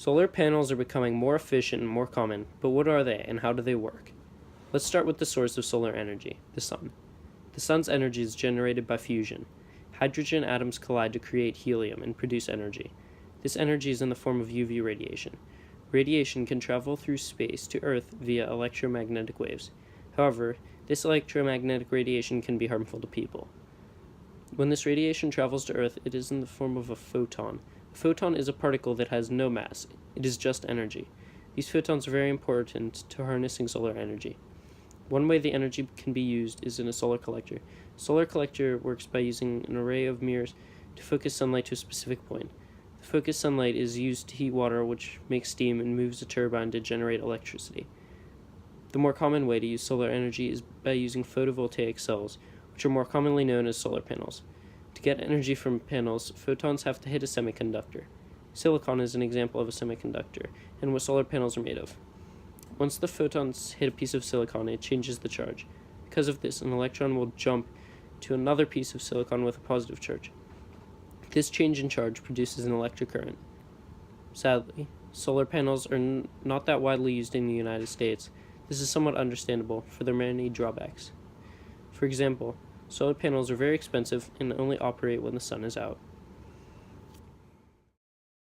Solar panels are becoming more efficient and more common, but what are they and how do they work? Let's start with the source of solar energy, the sun. The sun's energy is generated by fusion. Hydrogen atoms collide to create helium and produce energy. This energy is in the form of UV radiation. Radiation can travel through space to Earth via electromagnetic waves. However, this electromagnetic radiation can be harmful to people. When this radiation travels to Earth, it is in the form of a photon. A photon is a particle that has no mass. It is just energy. These photons are very important to harnessing solar energy. One way the energy can be used is in a solar collector. A solar collector works by using an array of mirrors to focus sunlight to a specific point. The focused sunlight is used to heat water, which makes steam and moves a turbine to generate electricity. The more common way to use solar energy is by using photovoltaic cells, which are more commonly known as solar panels. To get energy from panels, photons have to hit a semiconductor. Silicon is an example of a semiconductor, and what solar panels are made of. Once the photons hit a piece of silicon, it changes the charge. Because of this, an electron will jump to another piece of silicon with a positive charge. This change in charge produces an electric current. Sadly, solar panels are not that widely used in the United States. This is somewhat understandable, for their many drawbacks. For example, solar panels are very expensive and only operate when the sun is out.